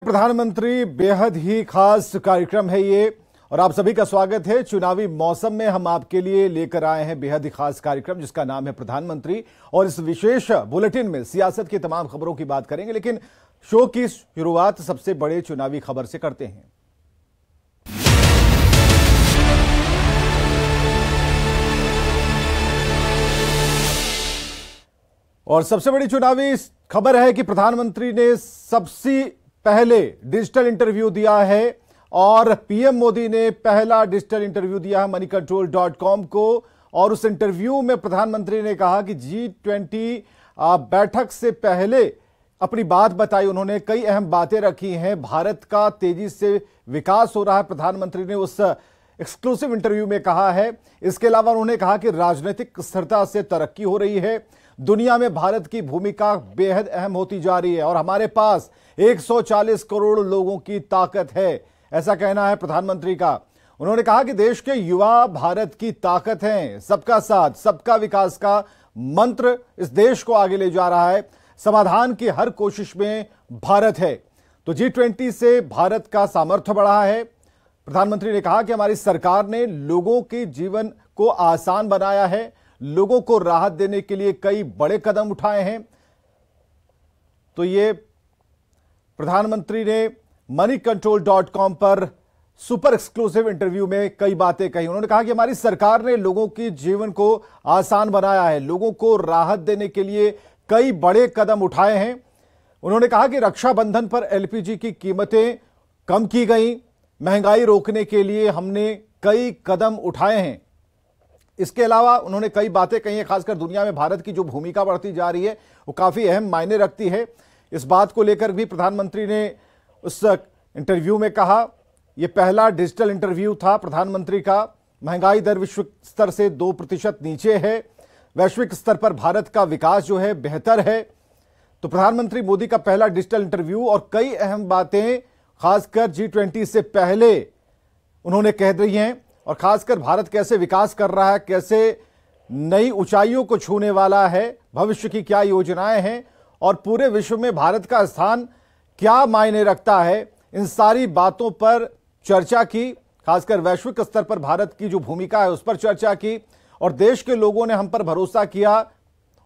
प्रधानमंत्री बेहद ही खास कार्यक्रम है ये और आप सभी का स्वागत है। चुनावी मौसम में हम आपके लिए लेकर आए हैं बेहद ही खास कार्यक्रम जिसका नाम है प्रधानमंत्री। और इस विशेष बुलेटिन में सियासत की तमाम खबरों की बात करेंगे, लेकिन शो की शुरुआत सबसे बड़े चुनावी खबर से करते हैं। और सबसे बड़ी चुनावी खबर है कि प्रधानमंत्री ने सबसे पहले डिजिटल इंटरव्यू दिया है और पीएम मोदी ने पहला डिजिटल इंटरव्यू दिया है moneycontrol.com को। और उस इंटरव्यू में प्रधानमंत्री ने कहा कि G20 बैठक से पहले अपनी बात बताई। उन्होंने कई अहम बातें रखी हैं। भारत का तेजी से विकास हो रहा है, प्रधानमंत्री ने उस एक्सक्लूसिव इंटरव्यू में कहा है। इसके अलावा उन्होंने कहा कि राजनीतिक स्थिरता से तरक्की हो रही है, दुनिया में भारत की भूमिका बेहद अहम होती जा रही है और हमारे पास 140 करोड़ लोगों की ताकत है, ऐसा कहना है प्रधानमंत्री का। उन्होंने कहा कि देश के युवा भारत की ताकत हैं, सबका साथ सबका विकास का मंत्र इस देश को आगे ले जा रहा है, समाधान की हर कोशिश में भारत है। तो G20 से भारत का सामर्थ्य बढ़ा है। प्रधानमंत्री ने कहा कि हमारी सरकार ने लोगों के जीवन को आसान बनाया है, लोगों को राहत देने के लिए कई बड़े कदम उठाए हैं। तो ये प्रधानमंत्री ने moneycontrol.com पर सुपर एक्सक्लूसिव इंटरव्यू में कई बातें कही। उन्होंने कहा कि हमारी सरकार ने लोगों के जीवन को आसान बनाया है, लोगों को राहत देने के लिए कई बड़े कदम उठाए हैं। उन्होंने कहा कि रक्षाबंधन पर एलपीजी की कीमतें कम की गई, महंगाई रोकने के लिए हमने कई कदम उठाए हैं। इसके अलावा उन्होंने कई बातें कही हैं, खासकर दुनिया में भारत की जो भूमिका बढ़ती जा रही है वो काफी अहम मायने रखती है। इस बात को लेकर भी प्रधानमंत्री ने उस इंटरव्यू में कहा। यह पहला डिजिटल इंटरव्यू था प्रधानमंत्री का। महंगाई दर विश्व स्तर से 2% नीचे है, वैश्विक स्तर पर भारत का विकास जो है बेहतर है। तो प्रधानमंत्री मोदी का पहला डिजिटल इंटरव्यू और कई अहम बातें खासकर G20 से पहले उन्होंने कह दी हैं और खासकर भारत कैसे विकास कर रहा है, कैसे नई ऊंचाइयों को छूने वाला है, भविष्य की क्या योजनाएं हैं और पूरे विश्व में भारत का स्थान क्या मायने रखता है, इन सारी बातों पर चर्चा की। खासकर वैश्विक स्तर पर भारत की जो भूमिका है उस पर चर्चा की और देश के लोगों ने हम पर भरोसा किया,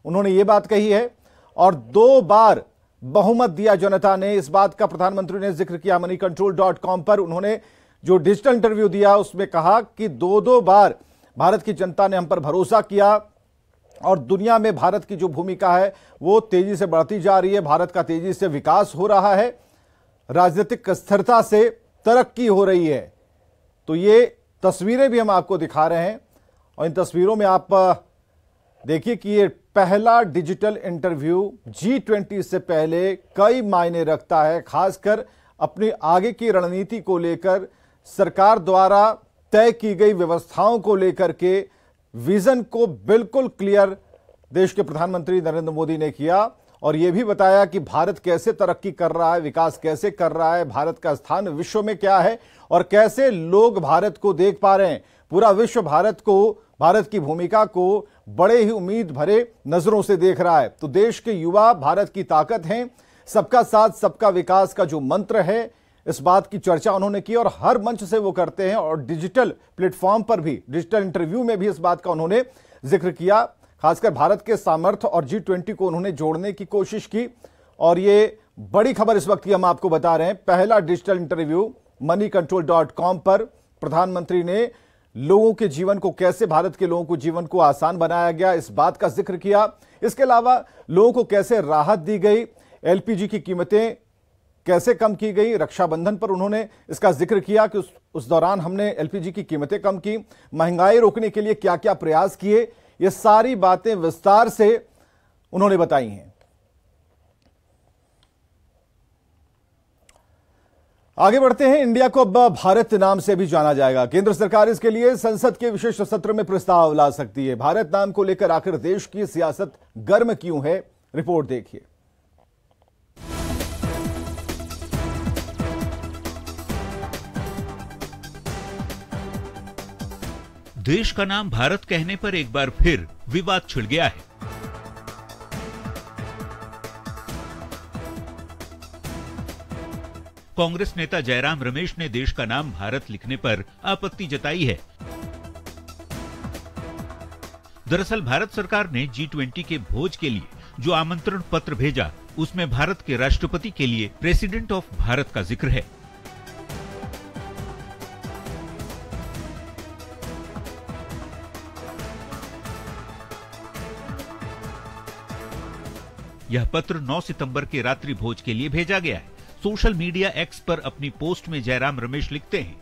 उन्होंने ये बात कही है। और 2 बार बहुमत दिया जनता ने, इस बात का प्रधानमंत्री ने जिक्र किया moneycontrol.com पर। उन्होंने जो डिजिटल इंटरव्यू दिया उसमें कहा कि 2 बार भारत की जनता ने हम पर भरोसा किया और दुनिया में भारत की जो भूमिका है वो तेजी से बढ़ती जा रही है, भारत का तेजी से विकास हो रहा है, राजनीतिक स्थिरता से तरक्की हो रही है। तो ये तस्वीरें भी हम आपको दिखा रहे हैं और इन तस्वीरों में आप देखिए कि ये पहला डिजिटल इंटरव्यू G20 से पहले कई मायने रखता है, खासकर अपनी आगे की रणनीति को लेकर, सरकार द्वारा तय की गई व्यवस्थाओं को लेकर के विजन को बिल्कुल क्लियर देश के प्रधानमंत्री नरेंद्र मोदी ने किया और यह भी बताया कि भारत कैसे तरक्की कर रहा है, विकास कैसे कर रहा है, भारत का स्थान विश्व में क्या है और कैसे लोग भारत को देख पा रहे हैं। पूरा विश्व भारत को, भारत की भूमिका को बड़े ही उम्मीद भरे नजरों से देख रहा है। तो देश के युवा भारत की ताकत हैं, सबका साथ सबका विकास का जो मंत्र है, इस बात की चर्चा उन्होंने की और हर मंच से वो करते हैं और डिजिटल प्लेटफॉर्म पर भी, डिजिटल इंटरव्यू में भी इस बात का उन्होंने जिक्र किया। खासकर भारत के सामर्थ्य और G20 को उन्होंने जोड़ने की कोशिश की और ये बड़ी खबर इस वक्त की हम आपको बता रहे हैं। पहला डिजिटल इंटरव्यू moneycontrol.com पर प्रधानमंत्री ने लोगों के जीवन को, कैसे भारत के लोगों को जीवन को आसान बनाया गया, इस बात का जिक्र किया। इसके अलावा लोगों को कैसे राहत दी गई, एलपीजी की कीमतें कैसे कम की गई, रक्षाबंधन पर उन्होंने इसका जिक्र किया कि उस दौरान हमने एलपीजी की कीमतें कम की, महंगाई रोकने के लिए क्या क्या प्रयास किए, ये सारी बातें विस्तार से उन्होंने बताई हैं। आगे बढ़ते हैं। इंडिया को अब भारत नाम से भी जाना जाएगा। केंद्र सरकार इसके लिए संसद के विशेष सत्र में प्रस्ताव ला सकती है। भारत नाम को लेकर आखिर देश की सियासत गर्म क्यों है, रिपोर्ट देखिए। देश का नाम भारत कहने पर एक बार फिर विवाद छिड़ गया है। कांग्रेस नेता जयराम रमेश ने देश का नाम भारत लिखने पर आपत्ति जताई है। दरअसल भारत सरकार ने G20 के भोज के लिए जो आमंत्रण पत्र भेजा, उसमें भारत के राष्ट्रपति के लिए प्रेसिडेंट ऑफ भारत का जिक्र है। यह पत्र 9 सितंबर के रात्रि भोज के लिए भेजा गया है। सोशल मीडिया एक्स पर अपनी पोस्ट में जयराम रमेश लिखते हैं,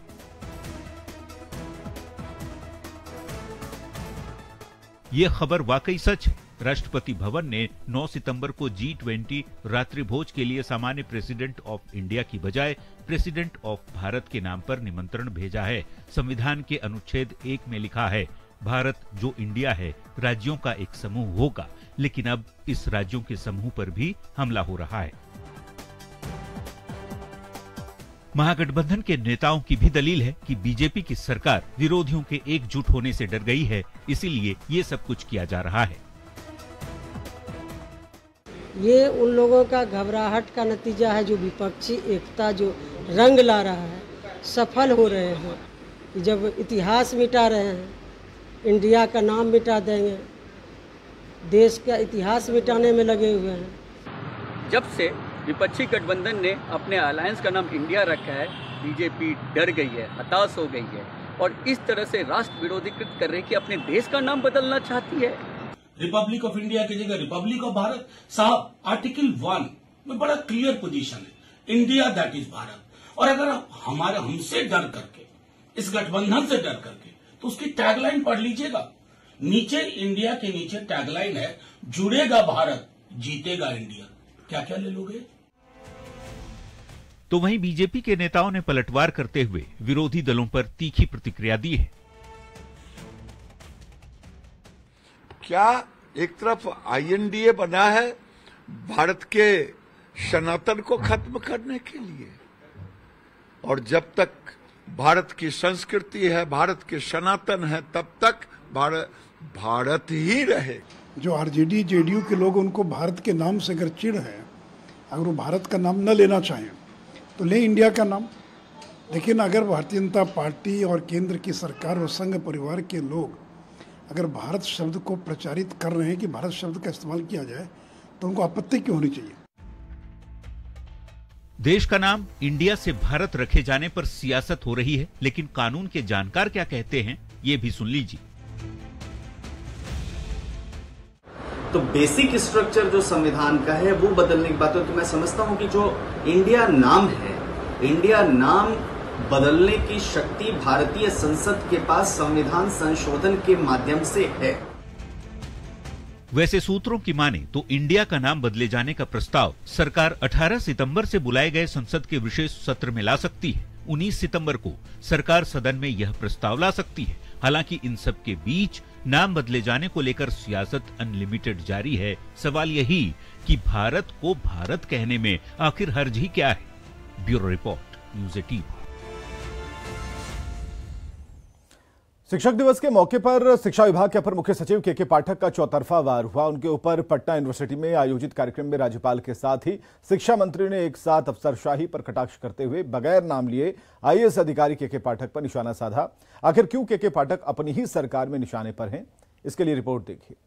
ये खबर वाकई सच है। राष्ट्रपति भवन ने 9 सितंबर को G20 रात्रि भोज के लिए सामान्य प्रेसिडेंट ऑफ इंडिया की बजाय प्रेसिडेंट ऑफ भारत के नाम पर निमंत्रण भेजा है। संविधान के अनुच्छेद 1 में लिखा है, भारत जो इंडिया है राज्यों का एक समूह होगा, लेकिन अब इस राज्यों के समूह पर भी हमला हो रहा है। महागठबंधन के नेताओं की भी दलील है कि बीजेपी की सरकार विरोधियों के एकजुट होने से डर गई है, इसीलिए ये सब कुछ किया जा रहा है। ये उन लोगों का घबराहट का नतीजा है जो विपक्षी एकता जो रंग ला रहा है, सफल हो रहे हैं। जब इतिहास मिटा रहे हैं, इंडिया का नाम मिटा देंगे, देश का इतिहास मिटाने में लगे हुए हैं। जब से विपक्षी गठबंधन ने अपने अलायंस का नाम इंडिया रखा है, बीजेपी डर गई है, हताश हो गई है और इस तरह से राष्ट्र विरोधीकृत कर रही है कि अपने देश का नाम बदलना चाहती है। रिपब्लिक ऑफ इंडिया की जगह रिपब्लिक ऑफ भारत। साहब, आर्टिकल 1 में बड़ा क्लियर पोजीशन है, इंडिया दैट इज भारत। और अगर आप हमसे डर करके, इस गठबंधन से डर करके, तो उसकी टैगलाइन पढ़ लीजिएगा। नीचे इंडिया के नीचे टैगलाइन है, जुड़ेगा भारत, जीतेगा इंडिया। क्या क्या ले लोगे? तो वहीं बीजेपी के नेताओं ने पलटवार करते हुए विरोधी दलों पर तीखी प्रतिक्रिया दी है। क्या एक तरफ INDA बना है भारत के सनातन को खत्म करने के लिए, और जब तक भारत की संस्कृति है, भारत के सनातन है, तब तक भारत ही रहे। जो RJD JDU के लोग, उनको भारत के नाम से अगर चिढ़ है, अगर वो भारत का नाम न लेना चाहें तो ले इंडिया का नाम। लेकिन अगर भारतीय जनता पार्टी और केंद्र की सरकार और संघ परिवार के लोग अगर भारत शब्द को प्रचारित कर रहे हैं कि भारत शब्द का इस्तेमाल किया जाए, तो उनको आपत्ति क्यों होनी चाहिए? देश का नाम इंडिया से भारत रखे जाने पर सियासत हो रही है, लेकिन कानून के जानकार क्या कहते हैं, ये भी सुन लीजिए। तो बेसिक स्ट्रक्चर जो संविधान का है वो बदलने की बात है। तो मैं समझता हूं कि जो इंडिया नाम है, इंडिया नाम बदलने की शक्ति भारतीय संसद के पास संविधान संशोधन के माध्यम से है। वैसे सूत्रों की माने तो इंडिया का नाम बदले जाने का प्रस्ताव सरकार 18 सितंबर से बुलाए गए संसद के विशेष सत्र में ला सकती है। 19 सितंबर को सरकार सदन में यह प्रस्ताव ला सकती है। हालांकि इन सब के बीच नाम बदले जाने को लेकर सियासत अनलिमिटेड जारी है। सवाल यही कि भारत को भारत कहने में आखिर हर्ज ही क्या है। Bureau report, news 18। शिक्षक दिवस के मौके पर शिक्षा विभाग के अपर मुख्य सचिव के पाठक का चौतरफा वार हुआ। उनके ऊपर पटना यूनिवर्सिटी में आयोजित कार्यक्रम में राज्यपाल के साथ ही शिक्षा मंत्री ने एक साथ अफसरशाही पर कटाक्ष करते हुए बगैर नाम लिए IAS अधिकारी के पाठक पर निशाना साधा। आखिर क्यों के पाठक अपनी ही सरकार में निशाने पर हैं, इसके लिए रिपोर्ट देखिए।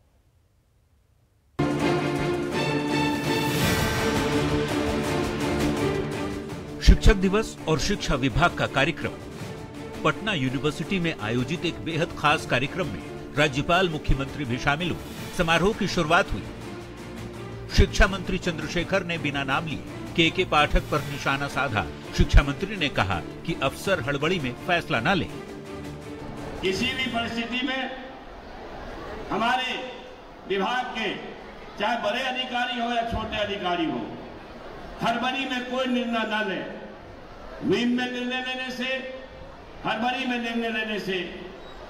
शिक्षक दिवस और शिक्षा विभाग का कार्यक्रम। पटना यूनिवर्सिटी में आयोजित एक बेहद खास कार्यक्रम में राज्यपाल, मुख्यमंत्री भी शामिल हुए। समारोह की शुरुआत हुई। शिक्षा मंत्री चंद्रशेखर ने बिना नाम लिए के पाठक पर निशाना साधा। शिक्षा मंत्री ने कहा कि अफसर हड़बड़ी में फैसला न ले। किसी भी परिस्थिति में हमारे विभाग के चाहे बड़े अधिकारी हो या छोटे अधिकारी हो, हड़बड़ी में कोई निर्णय न ले। मुहिम में निर्णय लेने से, हड़बड़ी में निर्णय लेने से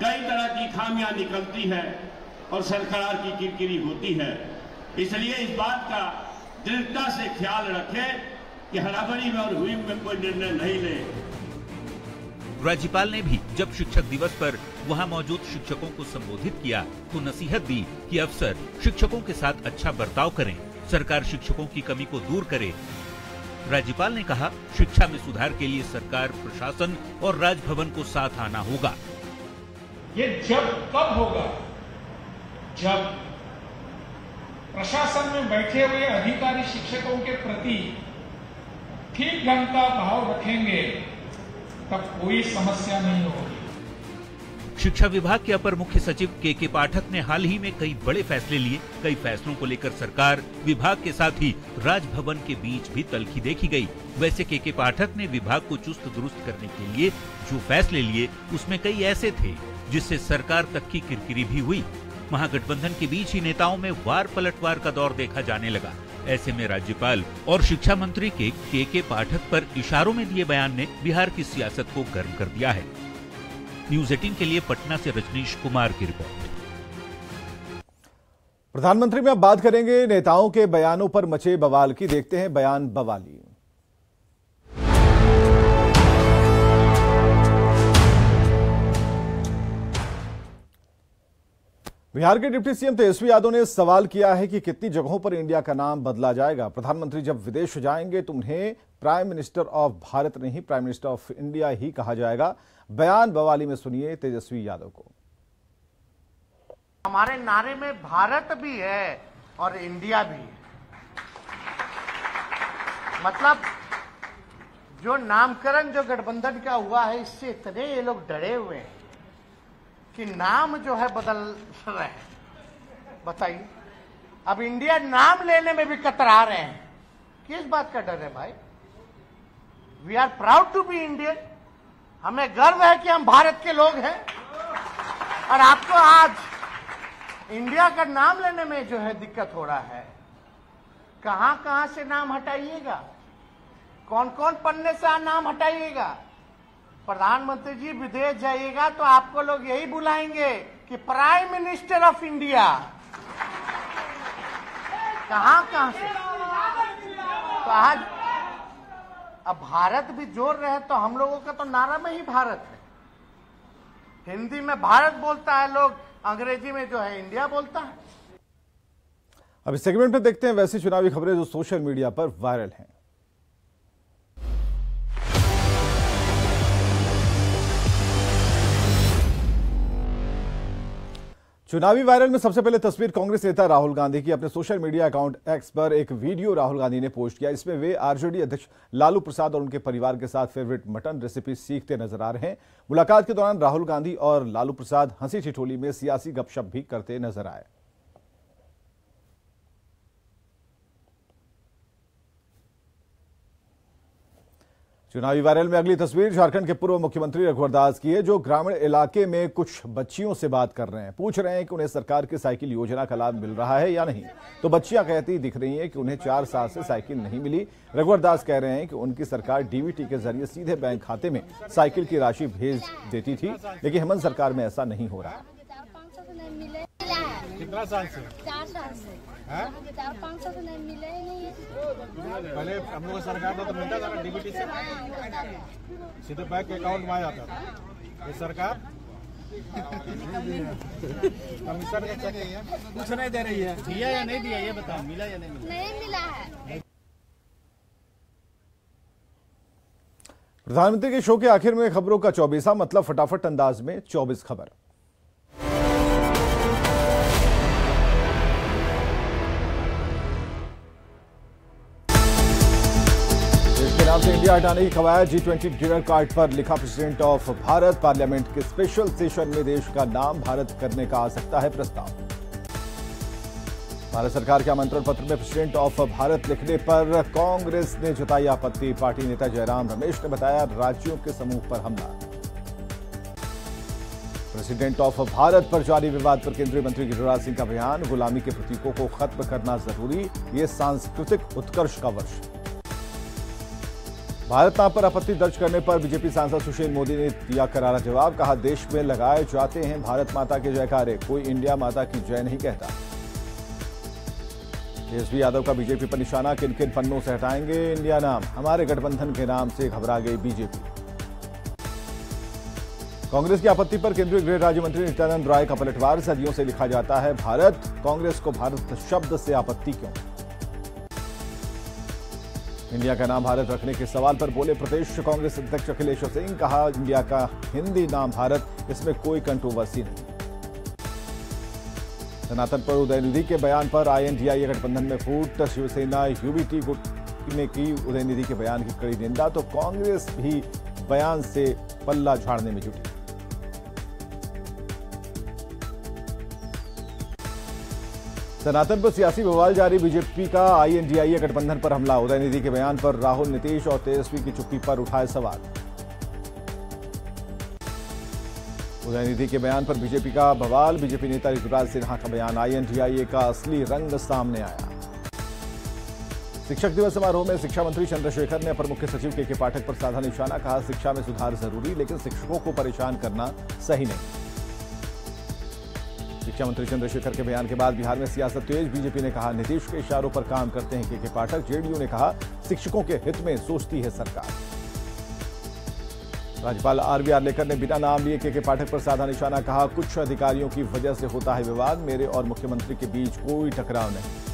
कई तरह की खामियां निकलती है और सरकार की किरकिरी होती है। इसलिए इस बात का दृढ़ता से ख्याल रखें कि हड़बड़ी में और मुहिम में कोई निर्णय नहीं ले। राज्यपाल ने भी जब शिक्षक दिवस पर वहां मौजूद शिक्षकों को संबोधित किया तो नसीहत दी कि अफसर शिक्षकों के साथ अच्छा बर्ताव करें, सरकार शिक्षकों की कमी को दूर करे। राज्यपाल ने कहा, शिक्षा में सुधार के लिए सरकार, प्रशासन और राजभवन को साथ आना होगा। ये जब कब होगा जब प्रशासन में बैठे हुए अधिकारी शिक्षकों के प्रति ठीक ढंग का भाव रखेंगे, तब कोई समस्या नहीं होगी। शिक्षा विभाग के अपर मुख्य सचिव के पाठक ने हाल ही में कई बड़े फैसले लिए। कई फैसलों को लेकर सरकार, विभाग के साथ ही राजभवन के बीच भी तल्खी देखी गई। वैसे के पाठक ने विभाग को चुस्त दुरुस्त करने के लिए जो फैसले लिए, उसमें कई ऐसे थे जिससे सरकार तक की किरकिरी भी हुई। महागठबंधन के बीच ही नेताओं में वार पलटवार का दौर देखा जाने लगा। ऐसे में राज्यपाल और शिक्षा मंत्री के पाठक पर इशारों में दिए बयान ने बिहार की सियासत को गर्म कर दिया है। न्यूज़ 18 के लिए पटना से रजनीश कुमार की रिपोर्ट। प्रधानमंत्री में अब बात करेंगे नेताओं के बयानों पर मचे बवाल की। देखते हैं बयान बवाली। बिहार के डिप्टी सीएम तेजस्वी यादव ने सवाल किया है कि कितनी जगहों पर इंडिया का नाम बदला जाएगा। प्रधानमंत्री जब विदेश जाएंगे तो उन्हें प्राइम मिनिस्टर ऑफ भारत नहीं, प्राइम मिनिस्टर ऑफ इंडिया ही कहा जाएगा। बयान बवाली में सुनिए तेजस्वी यादव को। हमारे नारे में भारत भी है और इंडिया भी है। मतलब जो नामकरण जो गठबंधन का हुआ है, इससे इतने ये लोग डरे हुए हैं कि नाम जो है बदल रहे हैं। बताइए, अब इंडिया नाम लेने में भी कतरा रहे हैं। किस बात का डर है भाई? We are proud to be Indian. हमें गर्व है कि हम भारत के लोग हैं। और आपको आज इंडिया का नाम लेने में जो है दिक्कत हो रहा है। कहां कहां से नाम हटाइएगा, कौन कौन पन्ने से नाम हटाइएगा। प्रधानमंत्री जी विदेश जाइएगा तो आपको लोग यही बुलाएंगे कि प्राइम मिनिस्टर ऑफ इंडिया। कहां कहां से? तो आज अब भारत भी जोड़ रहे तो हम लोगों का तो नारा में ही भारत है। हिंदी में भारत बोलता है लोग, अंग्रेजी में जो है इंडिया बोलता है। अब इस सेगमेंट में देखते हैं वैसी चुनावी खबरें जो सोशल मीडिया पर वायरल हैं। चुनावी वायरल में सबसे पहले तस्वीर कांग्रेस नेता राहुल गांधी की। अपने सोशल मीडिया अकाउंट एक्स पर एक वीडियो राहुल गांधी ने पोस्ट किया। इसमें वे आरजेडी अध्यक्ष लालू प्रसाद और उनके परिवार के साथ फेवरेट मटन रेसिपी सीखते नजर आ रहे हैं। मुलाकात के दौरान राहुल गांधी और लालू प्रसाद हंसी ठिठोली में सियासी गपशप भी करते नजर आए। चुनावी वायरल में अगली तस्वीर झारखंड के पूर्व मुख्यमंत्री रघुवर दास की है, जो ग्रामीण इलाके में कुछ बच्चियों से बात कर रहे हैं। पूछ रहे हैं कि उन्हें सरकार की साइकिल योजना का लाभ मिल रहा है या नहीं। तो बच्चियां कहती दिख रही हैं कि उन्हें 4 साल से साइकिल नहीं मिली। रघुवर दास कह रहे हैं कि उनकी सरकार डीबीटी के जरिए सीधे बैंक खाते में साइकिल की राशि भेज देती थी, लेकिन हेमंत सरकार में ऐसा नहीं हो रहा। कितना साल से? 4 साल से। 400-500 तो नहीं मिले ही नहीं। पहले हम लोग सरकार तो मिलता था डीबीटी से, सीधे बैंक के अकाउंट में आ जाता था। ये सरकार कमीशन कुछ नहीं दे रही है। दिया या नहीं दिया ये बताओ, मिला या नहीं मिला? नहीं मिला है। प्रधानमंत्री के शो के आखिर में खबरों का 24वां मतलब फटाफट अंदाज में 24 खबर। नाम से इंडिया हटाने की कवायद। G20 डिनर कार्ड पर लिखा प्रेसिडेंट ऑफ भारत। पार्लियामेंट के स्पेशल सेशन में देश का नाम भारत करने का आ सकता है प्रस्ताव। भारत सरकार के आमंत्रण पत्र में प्रेसिडेंट ऑफ भारत लिखने पर कांग्रेस ने जताई आपत्ति। पार्टी नेता जयराम रमेश ने बताया राज्यों के समूह पर हमला। प्रेसिडेंट ऑफ भारत पर जारी विवाद पर केंद्रीय मंत्री गिरिराज सिंह का बयान। गुलामी के प्रतीकों को खत्म करना जरूरी, ये सांस्कृतिक उत्कर्ष का वर्ष। भारत नाम पर आपत्ति दर्ज करने पर बीजेपी सांसद सुशील मोदी ने दिया करारा जवाब। कहा देश में लगाए जाते हैं भारत माता के जयकारे, कोई इंडिया माता की जय नहीं कहता। तेजस्वी यादव का बीजेपी पर निशाना। किन किन पन्नों से हटाएंगे इंडिया नाम, हमारे गठबंधन के नाम से घबरा गई बीजेपी। कांग्रेस की आपत्ति पर केंद्रीय गृह राज्य मंत्री नित्यानंद राय का पलटवार। सदियों से लिखा जाता है भारत, कांग्रेस को भारत शब्द से आपत्ति क्यों। इंडिया का नाम भारत रखने के सवाल पर बोले प्रदेश कांग्रेस अध्यक्ष अखिलेश सिंह। कहा, इंडिया का हिंदी नाम भारत, इसमें कोई कंट्रोवर्सी नहीं। सनातन पर उदयनिधि के बयान पर INDIA गठबंधन में फूट। शिवसेना UBT ने की उदयनिधि के बयान की कड़ी निंदा, तो कांग्रेस भी बयान से पल्ला झाड़ने में जुटी। सनातन पर सियासी बवाल जारी। बीजेपी का INDIA गठबंधन पर हमला। उदयनिधि के बयान पर राहुल, नीतीश और तेजस्वी की चुप्पी पर उठाए सवाल। उदयनिधि के बयान पर बीजेपी का बवाल। बीजेपी नेता ऋतुराज सिन्हा का बयान। INDIA का असली रंग सामने आया। शिक्षक दिवस समारोह में शिक्षा मंत्री चंद्रशेखर ने अपर मुख्य सचिव के पाठक पर साधा निशाना। कहा, शिक्षा में सुधार जरूरी, लेकिन शिक्षकों को परेशान करना सही नहीं। शिक्षा मंत्री चंद्रशेखर के बयान के बाद बिहार में सियासत तेज। बीजेपी ने कहा, नीतीश के इशारों पर काम करते हैं के पाठक। JDU ने कहा, शिक्षकों के हित में सोचती है सरकार। राज्यपाल RV आर्लेकर ने बिना नाम लिए के पाठक पर साधा निशाना। कहा, कुछ अधिकारियों की वजह से होता है विवाद, मेरे और मुख्यमंत्री के बीच कोई टकराव नहीं।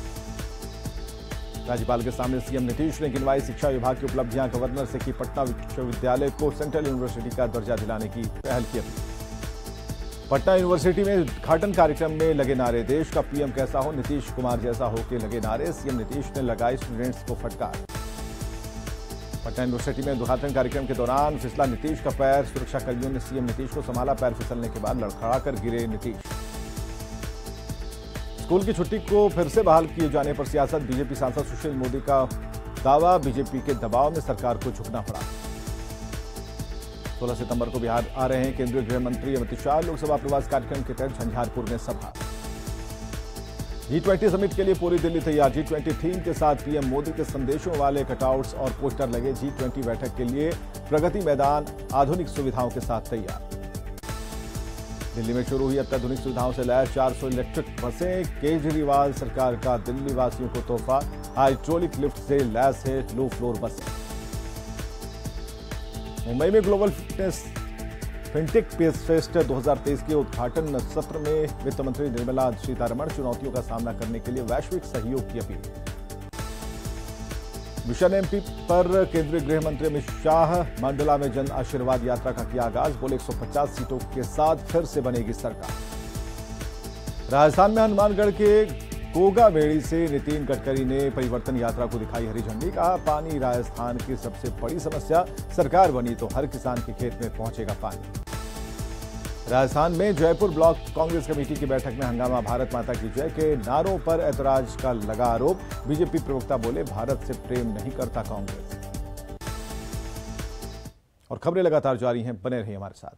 राज्यपाल के सामने CM नीतीश ने गिनवाई शिक्षा विभाग की उपलब्धियां। गवर्नर से की पटना विश्वविद्यालय को सेंट्रल यूनिवर्सिटी का दर्जा दिलाने की पहल की अपील। पटना यूनिवर्सिटी में उद्घाटन कार्यक्रम में लगे नारे। देश का PM कैसा हो, नीतीश कुमार जैसा हो के लगे नारे। CM नीतीश ने लगाई स्टूडेंट्स को फटकार। पटना यूनिवर्सिटी में उद्घाटन कार्यक्रम के दौरान फिसला नीतीश का पैर। सुरक्षाकर्मियों ने CM नीतीश को संभाला। पैर फिसलने के बाद लड़खड़ाकर गिरे नीतीश। स्कूल की छुट्टी को फिर से बहाल किए जाने पर सियासत। बीजेपी सांसद सुशील मोदी का दावा, बीजेपी के दबाव में सरकार को झुकना पड़ा। 16 सितंबर को बिहार आ रहे हैं केंद्रीय गृह मंत्री अमित शाह। लोकसभा प्रवास कार्यक्रम के तहत झंझारपुर में सभा। G20 समिट के लिए पूरी दिल्ली तैयार। G20 थीम के साथ PM मोदी के संदेशों वाले कटआउट्स और पोस्टर लगे। G20 बैठक के लिए प्रगति मैदान आधुनिक सुविधाओं के साथ तैयार। दिल्ली में शुरू हुई अत्याधुनिक सुविधाओं से लैस 400 इलेक्ट्रिक बसें। केजरीवाल सरकार का दिल्ली वासियों को तोहफा। हाइड्रोलिक लिफ्ट से लैस है लो फ्लोर बसें। मुंबई में ग्लोबल फिनटेक फेस्ट 2023 के उद्घाटन सत्र में वित्त मंत्री निर्मला सीतारमण। चुनौतियों का सामना करने के लिए वैश्विक सहयोग की अपील। मिशन MP पर केंद्रीय गृह मंत्री अमित शाह। मंडला में जन आशीर्वाद यात्रा का किया आगाज। बोले 150 सीटों के साथ फिर से बनेगी सरकार। राजस्थान में हनुमानगढ़ के कोगावेड़ी से नितिन गडकरी ने परिवर्तन यात्रा को दिखाई हरी झंडी। कहा, पानी राजस्थान की सबसे बड़ी समस्या, सरकार बनी तो हर किसान के खेत में पहुंचेगा पानी। राजस्थान में जयपुर ब्लॉक कांग्रेस कमेटी की बैठक में हंगामा। भारत माता की जय के नारों पर ऐतराज का लगा आरोप। बीजेपी प्रवक्ता बोले, भारत से प्रेम नहीं करता कांग्रेस। और खबरें लगातार जारी हैं, बने रहिए हमारे साथ।